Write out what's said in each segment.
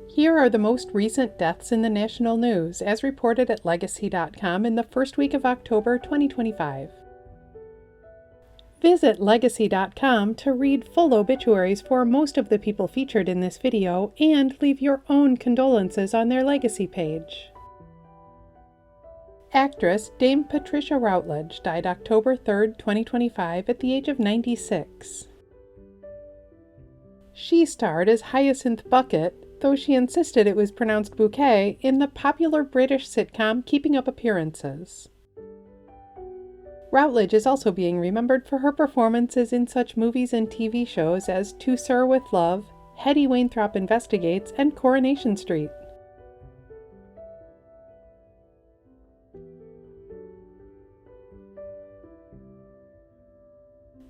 Here are the most recent deaths in the national news, as reported at Legacy.com in the first week of October 2025. Visit Legacy.com to read full obituaries for most of the people featured in this video and leave your own condolences on their Legacy page. Actress Dame Patricia Routledge died October 3, 2025 at the age of 96. She starred as Hyacinth Bucket, though she insisted it was pronounced Bouquet, in the popular British sitcom Keeping Up Appearances. Routledge is also being remembered for her performances in such movies and TV shows as To Sir with Love, Hetty Wainthropp Investigates, and Coronation Street.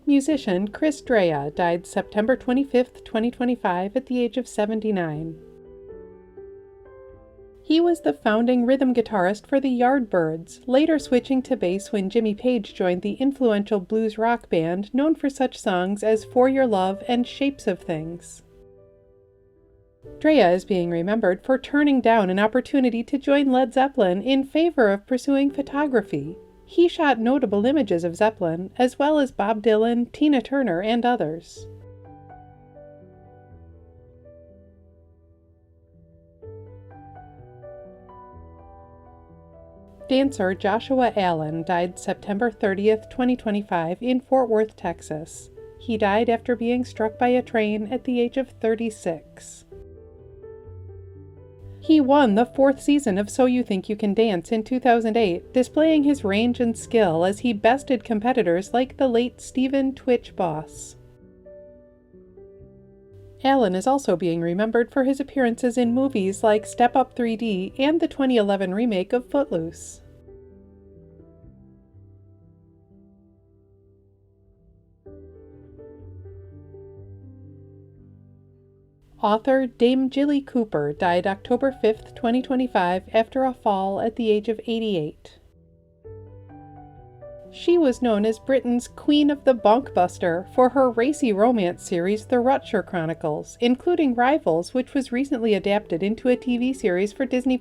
Musician Chris Dreja died September 25, 2025 at the age of 79. He was the founding rhythm guitarist for the Yardbirds, later switching to bass when Jimmy Page joined the influential blues rock band known for such songs as For Your Love and Shapes of Things. Dreja is being remembered for turning down an opportunity to join Led Zeppelin in favor of pursuing photography. He shot notable images of Zeppelin, as well as Bob Dylan, Tina Turner, and others. Dancer Joshua Allen died September 30, 2025 in Fort Worth, Texas. He died after being struck by a train at the age of 36. He won the 4th season of So You Think You Can Dance in 2008, displaying his range and skill as he bested competitors like the late Stephen Twitch Boss. Allen is also being remembered for his appearances in movies like Step Up 3D and the 2011 remake of Footloose. Author Dame Jilly Cooper died October 5, 2025 after a fall at the age of 88. She was known as Britain's Queen of the Bonkbuster for her racy romance series The Rutshire Chronicles, including Rivals, which was recently adapted into a TV series for Disney+.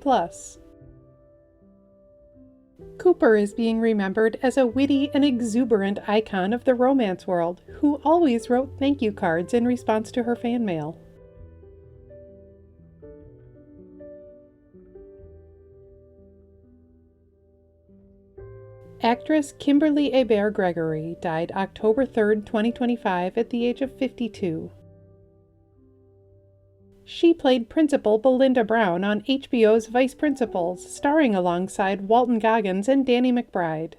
Cooper is being remembered as a witty and exuberant icon of the romance world, who always wrote thank you cards in response to her fan mail. Actress Kimberly Hébert Gregory died October 3, 2025 at the age of 52. She played Principal Belinda Brown on HBO's Vice Principals, starring alongside Walton Goggins and Danny McBride.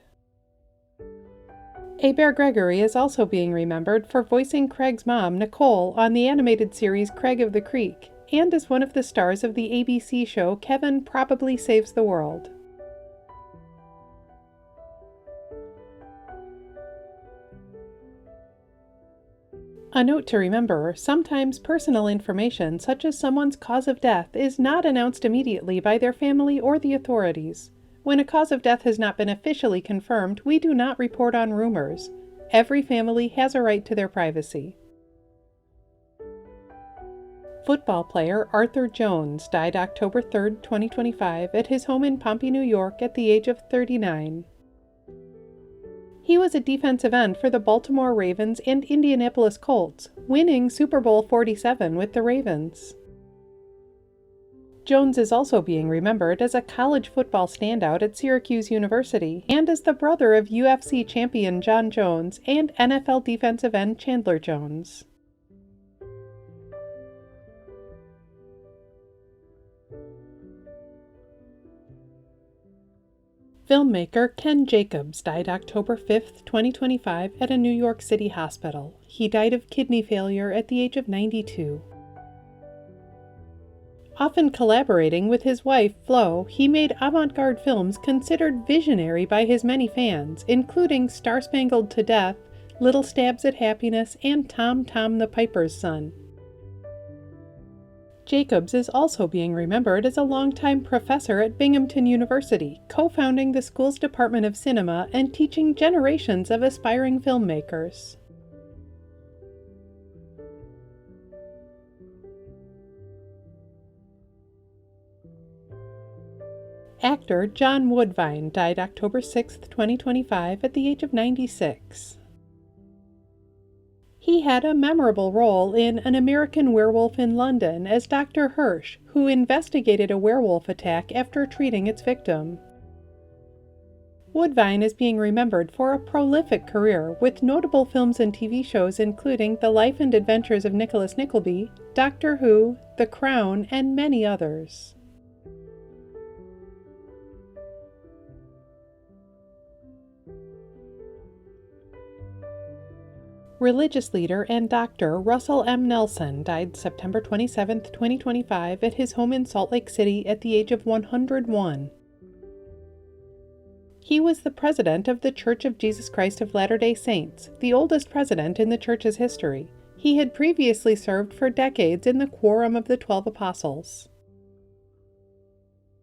Hébert Gregory is also being remembered for voicing Craig's mom, Nicole, on the animated series Craig of the Creek, and as one of the stars of the ABC show Kevin Probably Saves the World. A note to remember, sometimes personal information such as someone's cause of death is not announced immediately by their family or the authorities. When a cause of death has not been officially confirmed, we do not report on rumors. Every family has a right to their privacy. Football player Arthur Jones died October 3, 2025 at his home in Pompey, New York at the age of 39. He was a defensive end for the Baltimore Ravens and Indianapolis Colts, winning Super Bowl 47 with the Ravens. Jones is also being remembered as a college football standout at Syracuse University and as the brother of UFC champion Jon Jones and NFL defensive end Chandler Jones. Filmmaker Ken Jacobs died October 5, 2025 at a New York City hospital. He died of kidney failure at the age of 92. Often collaborating with his wife, Flo, he made avant-garde films considered visionary by his many fans, including Star-Spangled to Death, Little Stabs at Happiness, and Tom Tom the Piper's Son. Jacobs is also being remembered as a longtime professor at Binghamton University, co-founding the school's Department of Cinema and teaching generations of aspiring filmmakers. Actor John Woodvine died October 6, 2025 at the age of 96. He had a memorable role in An American Werewolf in London as Dr. Hirsch, who investigated a werewolf attack after treating its victim. Woodvine is being remembered for a prolific career with notable films and TV shows including The Life and Adventures of Nicholas Nickleby, Doctor Who, The Crown, and many others. Religious leader and doctor Russell M. Nelson died September 27, 2025 at his home in Salt Lake City at the age of 101. He was the president of the Church of Jesus Christ of Latter-day Saints, the oldest president in the church's history. He had previously served for decades in the Quorum of the 12 Apostles.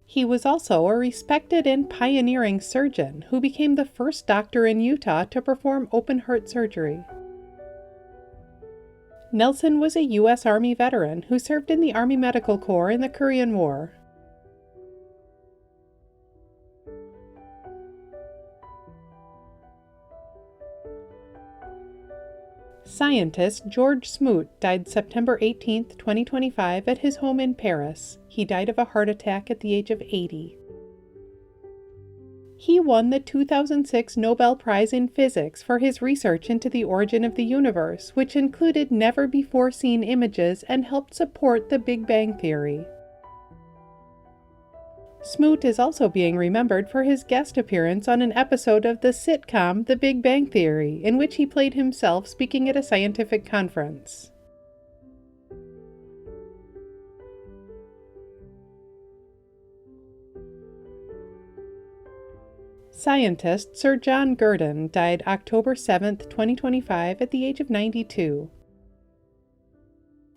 He was also a respected and pioneering surgeon who became the first doctor in Utah to perform open-heart surgery. Nelson was a U.S. Army veteran who served in the Army Medical Corps in the Korean War. Scientist George Smoot died September 18, 2025 at his home in Paris. He died of a heart attack at the age of 80. He won the 2006 Nobel Prize in Physics for his research into the origin of the universe, which included never-before-seen images and helped support the Big Bang Theory. Smoot is also being remembered for his guest appearance on an episode of the sitcom The Big Bang Theory, in which he played himself speaking at a scientific conference. Scientist Sir John Gurdon died October 7, 2025 at the age of 92.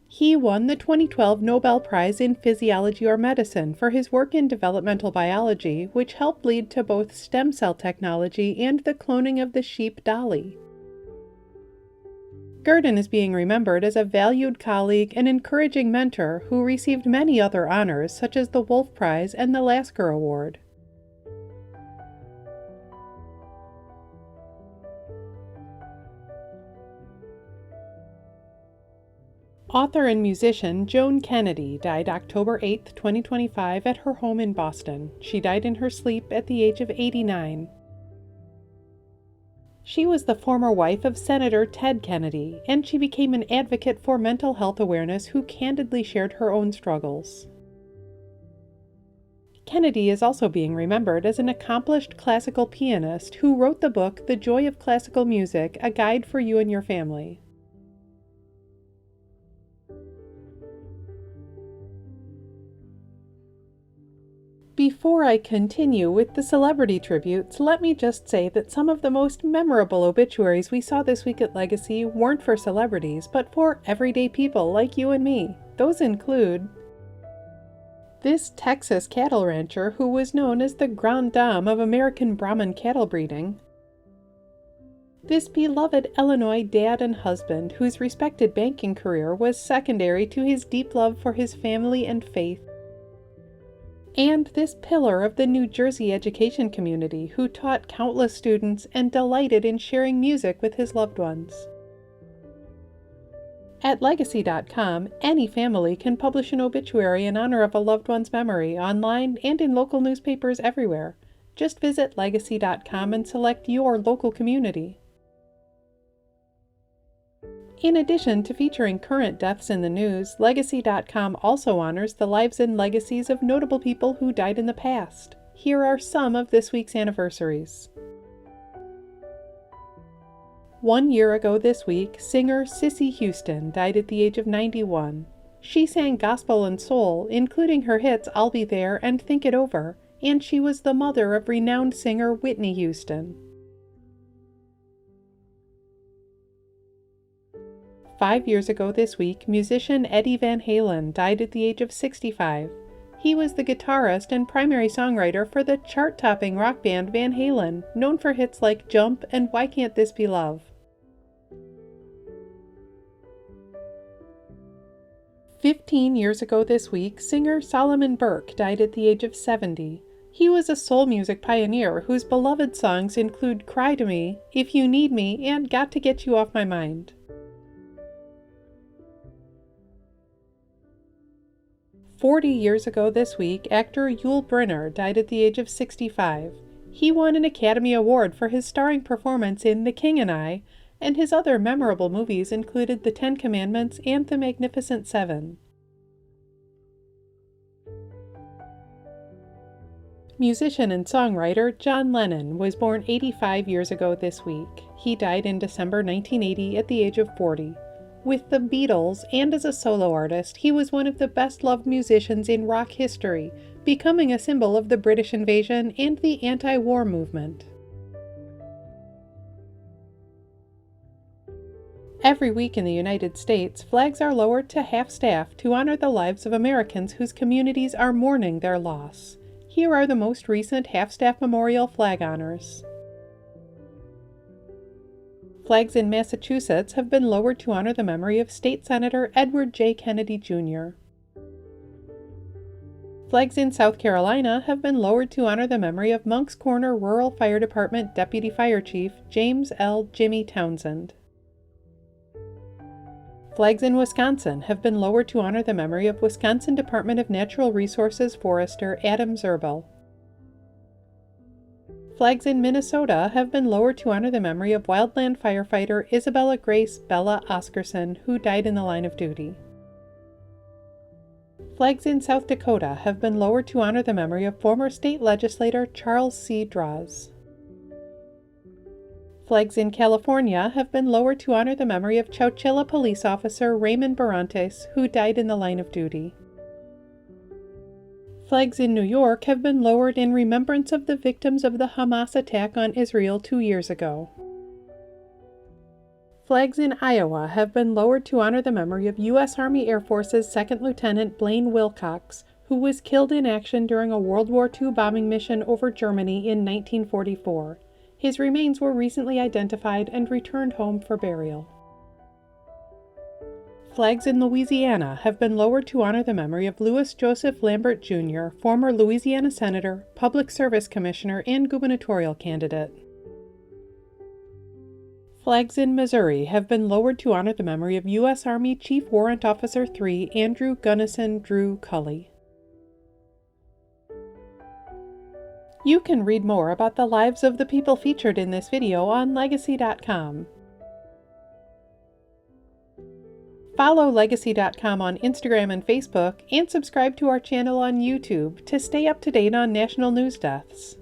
He won the 2012 Nobel Prize in Physiology or Medicine for his work in developmental biology, which helped lead to both stem cell technology and the cloning of the sheep Dolly. Gurdon is being remembered as a valued colleague and encouraging mentor who received many other honors such as the Wolf Prize and the Lasker Award. Author and musician Joan Kennedy died October 8, 2025 at her home in Boston. She died in her sleep at the age of 89. She was the former wife of Senator Ted Kennedy, and she became an advocate for mental health awareness who candidly shared her own struggles. Kennedy is also being remembered as an accomplished classical pianist who wrote the book The Joy of Classical Music, A Guide for You and Your Family. Before I continue with the celebrity tributes, let me just say that some of the most memorable obituaries we saw this week at Legacy weren't for celebrities, but for everyday people like you and me. Those include this Texas cattle rancher who was known as the Grande Dame of American Brahman cattle breeding, this beloved Illinois dad and husband whose respected banking career was secondary to his deep love for his family and faith, and this pillar of the New Jersey education community who taught countless students and delighted in sharing music with his loved ones. At Legacy.com, any family can publish an obituary in honor of a loved one's memory online and in local newspapers everywhere. Just visit Legacy.com and select your local community. In addition to featuring current deaths in the news, Legacy.com also honors the lives and legacies of notable people who died in the past. Here are some of this week's anniversaries. 1 year ago this week, singer Cissy Houston died at the age of 91. She sang gospel and soul, including her hits I'll Be There and Think It Over, and she was the mother of renowned singer Whitney Houston. 5 years ago this week, musician Eddie Van Halen died at the age of 65. He was the guitarist and primary songwriter for the chart-topping rock band Van Halen, known for hits like Jump and Why Can't This Be Love? 15 years ago this week, singer Solomon Burke died at the age of 70. He was a soul music pioneer whose beloved songs include Cry to Me, If You Need Me, and Got to Get You Off My Mind. "40 years ago this week, actor Yul Brynner died at the age of 65. He won an Academy Award for his starring performance in The King and I, and his other memorable movies included The Ten Commandments and The Magnificent Seven. Musician and songwriter John Lennon was born 85 years ago this week. He died in December 1980 at the age of 40. With the Beatles and as a solo artist, he was one of the best-loved musicians in rock history, becoming a symbol of the British invasion and the anti-war movement. Every week in the United States, flags are lowered to half-staff to honor the lives of Americans whose communities are mourning their loss. Here are the most recent half-staff memorial flag honors. Flags in Massachusetts have been lowered to honor the memory of State Senator Edward J. Kennedy, Jr. Flags in South Carolina have been lowered to honor the memory of Moncks Corner Rural Fire Department Deputy Fire Chief James L. Jimmy Townsend. Flags in Wisconsin have been lowered to honor the memory of Wisconsin Department of Natural Resources Forester Adam Zerbel. Flags in Minnesota have been lowered to honor the memory of wildland firefighter Isabella Grace Bella Oscarson, who died in the line of duty. Flags in South Dakota have been lowered to honor the memory of former state legislator Charles C. Draws. Flags in California have been lowered to honor the memory of Chowchilla police officer Raymond Barantes, who died in the line of duty. Flags in New York have been lowered in remembrance of the victims of the Hamas attack on Israel 2 years ago. Flags in Iowa have been lowered to honor the memory of U.S. Army Air Force's 2nd Lieutenant Blaine Wilcox, who was killed in action during a World War II bombing mission over Germany in 1944. His remains were recently identified and returned home for burial. Flags in Louisiana have been lowered to honor the memory of Louis Joseph Lambert Jr., former Louisiana Senator, Public Service Commissioner, and gubernatorial candidate. Flags in Missouri have been lowered to honor the memory of U.S. Army Chief Warrant Officer 3 Andrew Gunnison Drew Cully. You can read more about the lives of the people featured in this video on Legacy.com. Follow Legacy.com on Instagram and Facebook, and subscribe to our channel on YouTube to stay up to date on national news deaths.